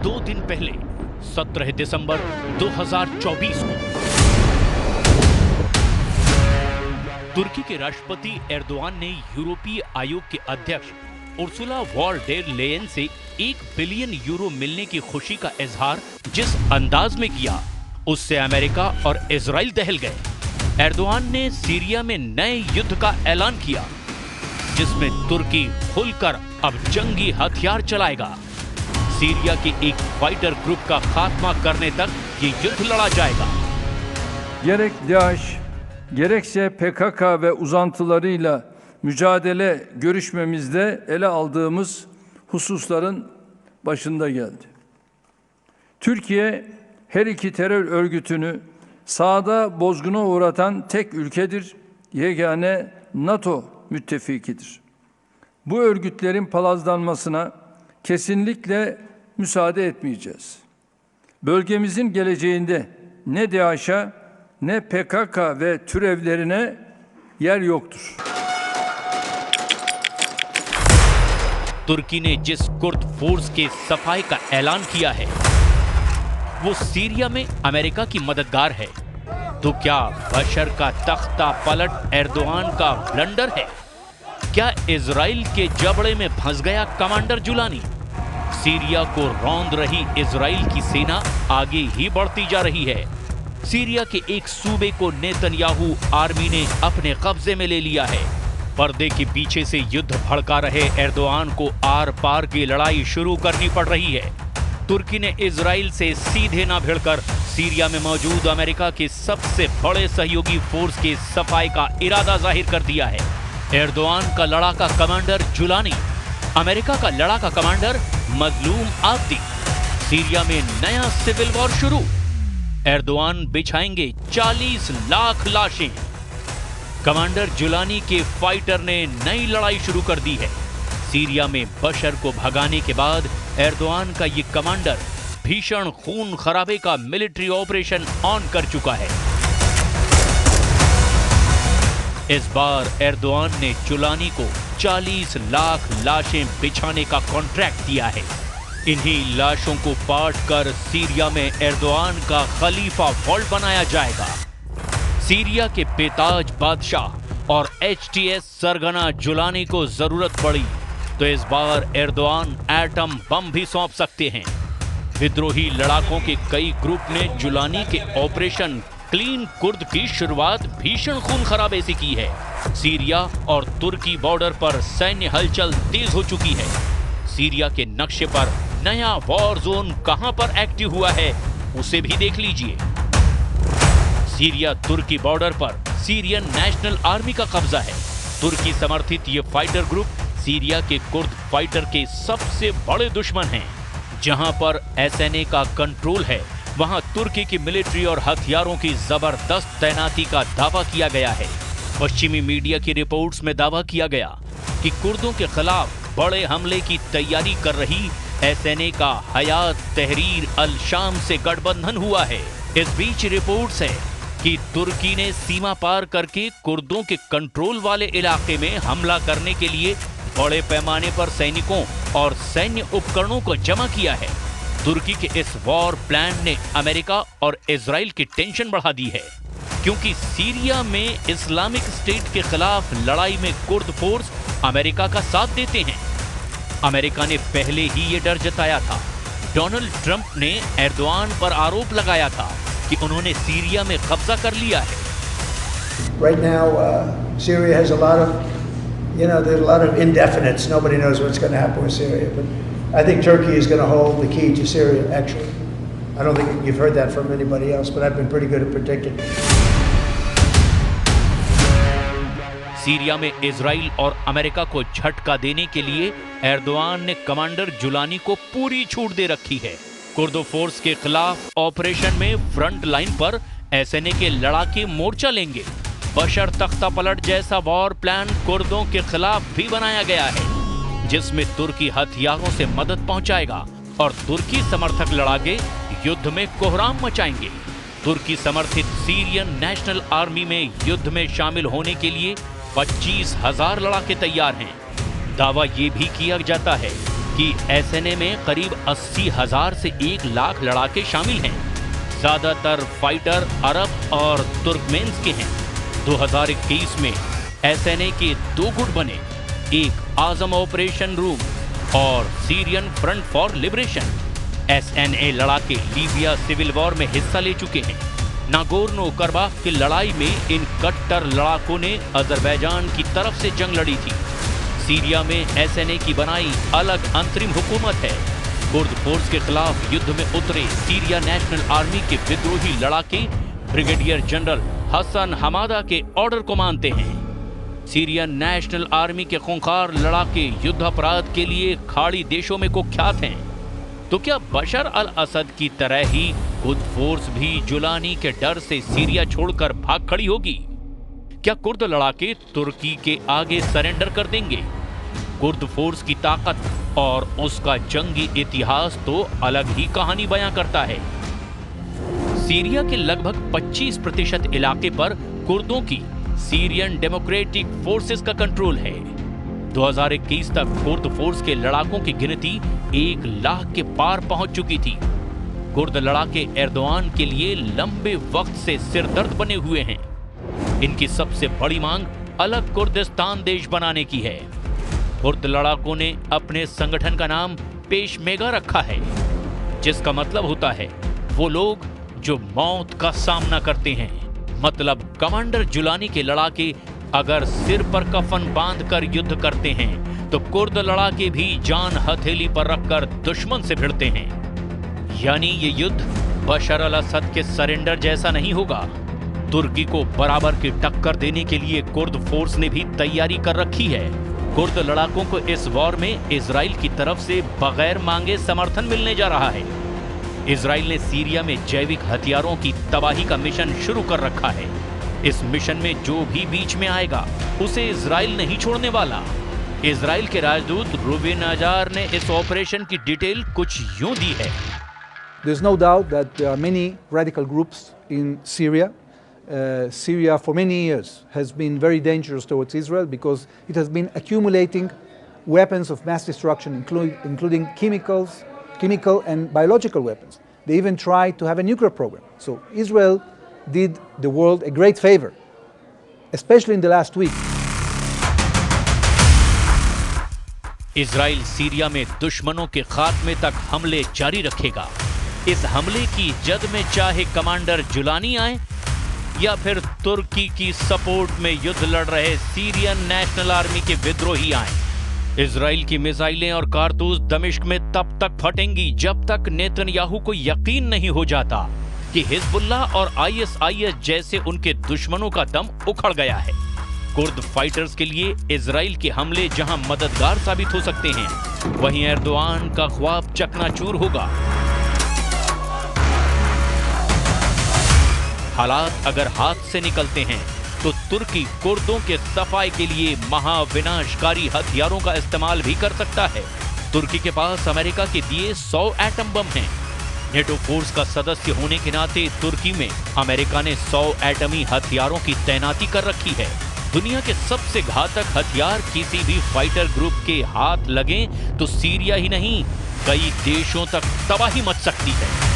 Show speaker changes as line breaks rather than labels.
2 दिन पहले 17 दिसंबर 2024 को तुर्की के राष्ट्रपति एर्दोआन ने यूरोपीय आयोग के अध्यक्ष उर्सुला वॉन डेर लेयन से 1 बिलियन यूरो मिलने की खुशी का इजहार जिस अंदाज में किया, उससे अमेरिका और इजराइल दहल गए। एर्दोआन ने सीरिया में नए युद्ध का ऐलान किया, जिसमें तुर्की खुलकर अब जंगी हथियार चलाएगा। सीरिया के एक फाइटर ग्रुप का खात्मा करने तक ये युद्ध लड़ा जाएगा।
Gerek DAEŞ, gerekse PKK ve uzantılarıyla mücadele görüşmemizde ele aldığımız hususların başında geldi. Türkiye her iki terör örgütünü sahada bozguna uğratan tek ülkedir, yegane NATO müttefikidir. Bu örgütlerin palazlanmasına kesinlikle müsaade etmeyeceğiz. Bölgemizin geleceğinde ne DAEŞ'e ne PKK ve türevlerine yer yoktur.
तुर्की ने जिस Kurd force के सफाई का ऐलान किया है, वो Syria में अमेरिका की मददगार है। तो क्या बशर का तख्ता पलट एर्दोआन का ब्लंडर है? क्या इजराइल के जबड़े में फंस गया कमांडर जुलानी? सीरिया को रौंद रही इजराइल की सेना आगे ही बढ़ती जा रही है। सीरिया के एक सूबे को नेतन्याहू आर्मी ने अपने कब्जे में ले लिया है। पर्दे के पीछे से युद्ध भड़का रहे एर्दोआन को आर पार की लड़ाई शुरू करनी पड़ रही है। तुर्की ने इजराइल से सीधे ना भिड़कर सीरिया में मौजूद अमेरिका के सबसे बड़े सहयोगी फोर्स के सफाई का इरादा जाहिर कर दिया है। एर्दोआन का लड़ाका कमांडर जुलानी, अमेरिका का लड़ाका कमांडर मजलूम आब्दी। सीरिया में नया सिविल वॉर शुरू। एर्दोआन बिछाएंगे 40 लाख लाशें। कमांडर जुलानी के फाइटर ने नई लड़ाई शुरू कर दी है। सीरिया में बशर को भगाने के बाद एर्दोआन का ये कमांडर भीषण खून खराबे का मिलिट्री ऑपरेशन ऑन कर चुका है। इस बार एर्दोआन ने जुलानी को 40 लाख लाशें बिछाने का कॉन्ट्रैक्ट दिया है। इन्हीं लाशों को पाट कर सीरिया में एर्दोआन का खलीफा वॉल्ट बनाया जाएगा। सीरिया के बेताज बादशाह और HTS सरगना जुलानी को जरूरत पड़ी तो इस बार एर्दोआन एटम बम भी सौंप सकते हैं। विद्रोही लड़ाकों के कई ग्रुप ने जुलानी के ऑपरेशन क्लीन कुर्द की शुरुआत भीषण खून खराबे से की है। सीरिया और तुर्की बॉर्डर पर सैन्य हलचल तेज हो चुकी है। सीरिया के नक्शे पर नया वॉर जोन कहां पर एक्टिव हुआ है, उसे भी देख लीजिए। सीरिया तुर्की बॉर्डर पर सीरियन नेशनल आर्मी का कब्जा है। तुर्की समर्थित ये फाइटर ग्रुप सीरिया के कुर्द फाइटर के सबसे बड़े दुश्मन हैं। जहां पर SNA का कंट्रोल है, वहां तुर्की की मिलिट्री और हथियारों की जबरदस्त तैनाती का दावा किया गया है। पश्चिमी मीडिया की रिपोर्ट्स में दावा किया गया कि कुर्दों के खिलाफ बड़े हमले की तैयारी कर रही SNA का हयात तहरीर अल शाम से गठबंधन हुआ है। इस बीच रिपोर्ट्स है कि तुर्की ने सीमा पार करके कुर्दों के कंट्रोल वाले इलाके में हमला करने के लिए बड़े पैमाने पर सैनिकों और सैन्य उपकरणों को जमा किया है। तुर्की के इस वॉर प्लान ने अमेरिका और इजराइल की टेंशन बढ़ा दी है, क्योंकि सीरिया में इस्लामिक स्टेट के खिलाफ लड़ाई में कुर्द फोर्स अमेरिका का साथ देते हैं। अमेरिका ने पहले ही ये डर जताया था। डोनाल्ड ट्रंप ने एर्दोआन पर आरोप लगाया था कि उन्होंने सीरिया में कब्जा कर लिया है।
Right now, Syria has a lot of, there's a lot of indefinites. Nobody knows what's going to happen with Syria, but I think Turkey is going to hold the key to Syria. Actually, I don't think you've heard that from anybody else, but I've been pretty good at predicting.
Syria में Israel और America को झटका देने के लिए Erdogan ने commander Jolani को पूरी छूट दे रखी है। कुर्दो फोर्स के खिलाफ ऑपरेशन में फ्रंट लाइन पर SNA के लड़ाके मोर्चा लेंगे। बशर तख्ता पलट जैसा वॉर प्लान कुर्दों के खिलाफ भी बनाया गया है, जिसमें तुर्की हथियारों से मदद पहुंचाएगा और तुर्की समर्थक लड़ाके युद्ध में कोहराम मचाएंगे। तुर्की समर्थित सीरियन नेशनल आर्मी में युद्ध में शामिल होने के लिए 25,000 लड़ाके तैयार हैं। दावा ये भी किया जाता है कि एसएनए में करीब 80,000 से 1 लाख लड़ाके शामिल हैं। ज्यादातर फाइटर अरब और तुर्कमेन्स के हैं। 2021 में एसएनए के 2 गुट बने, एक आजम ऑपरेशन रूम और Syrian front for liberation. SNA लड़ाके लीबिया सिविल वॉर में हिस्सा ले चुके हैं। नागोर्नो करबाख की लड़ाई में इन कट्टर लड़ाकों ने अजरबैजान की तरफ से जंग लड़ी थी। सीरिया में एसएनए की बनाई अलग अंतरिम हुकूमत है। कुर्द फोर्स के खिलाफ युद्ध में उतरे सीरिया नेशनल आर्मी के विद्रोही लड़ाके ब्रिगेडियर जनरल हसन हमादा के ऑर्डर को मानते हैं। सीरियन नेशनल आर्मी के खूंखार लड़ाके युद्ध अपराध के लिए खाड़ी देशों में कुख्यात हैं। तो क्या बशर अल असद की तरह ही कुर्द फोर्स भी जुलानी के डर से सीरिया छोड़कर भाग खड़ी होगी? क्या कुर्द लड़ाके तुर्की के आगे सरेंडर कर देंगे? कुर्द फोर्स की ताकत और उसका जंगी इतिहास तो अलग ही कहानी बयां करता है। सीरिया के लगभग 25% इलाके पर कुर्दों की सीरियन डेमोक्रेटिक फोर्सेस का कंट्रोल है। 2021 तक कुर्द फोर्स के लड़ाकों की गिनती 1 लाख के पार पहुंच चुकी थी। कुर्द लड़ाके एर्दोआन के लिए लंबे वक्त से सिरदर्द बने हुए हैं। इनकी सबसे बड़ी मांग अलग कुर्दिस्तान देश बनाने की है। कुर्द लड़ाकों ने अपने संगठन का नाम पेशमेगा रखा है, जिसका मतलब होता है वो लोग जो मौत का सामना करते हैं। मतलब कमांडर जुलानी के लड़ाके अगर सिर पर कफन बांधकर युद्ध करते हैं तो कुर्द लड़ाके भी जान हथेली पर रखकर दुश्मन से भिड़ते हैं। यानी ये युद्ध बशर अल असद के सरेंडर जैसा नहीं होगा। तुर्की को बराबर की टक्कर देने के लिए कुर्द फोर्स ने भी तैयारी कर रखी है। कुर्द लड़ाकों को इस वॉर में इजराइल की तरफ से बगैर मांगे समर्थन मिलने जा रहा है। इजराइल ने सीरिया में जैविक हथियारों की तबाही का मिशन शुरू कर रखा है। इस मिशन में जो भी बीच में आएगा उसे इजराइल नहीं छोड़ने वाला। इजराइल के राजदूत रूबेन अजार ने इस ऑपरेशन की डिटेल कुछ यूं दी है।
There's no doubt that there are many radical groups in Syria. Syria for many years has been very dangerous towards Israel because it has been accumulating weapons of mass destruction, including chemical and biological weapons. They even tried to have a nuclear program. So Israel did the world a great favor, especially in the last week.
Israel Syria में दुश्मनों के खात्मे तक हमले जारी रखेगा। इस हमले की जद में चाहे कमांडर जुलानी आए या फिर तुर्की की सपोर्ट में युद्ध लड़ रहे सीरियन नेशनल आर्मी के विद्रोही आए। इजराइल की मिसाइलें और कारतूस दमिश्क में तब तक फटेंगी जब तक नेतन्याहू को यकीन नहीं हो जाता कि हिजबुल्लाह और आईएसआईएस जैसे उनके दुश्मनों का दम उखड़ गया है। कुर्द फाइटर्स के लिए इजराइल के हमले जहां मददगार साबित हो सकते हैं, वहीं एर्दोआन का ख्वाब चकनाचूर होगा। हालात अगर हाथ से निकलते हैं तो तुर्की कुर्दों के सफाई के लिए महाविनाशकारी हथियारों का इस्तेमाल भी कर सकता है। तुर्की के पास अमेरिका के दिए 100 एटम बम हैं। नेटो फोर्स का सदस्य होने के नाते तुर्की में अमेरिका ने 100 एटमी हथियारों की तैनाती कर रखी है। दुनिया के सबसे घातक हथियार किसी भी फाइटर ग्रुप के हाथ लगें तो सीरिया ही नहीं, कई देशों तक तबाही मच सकती है।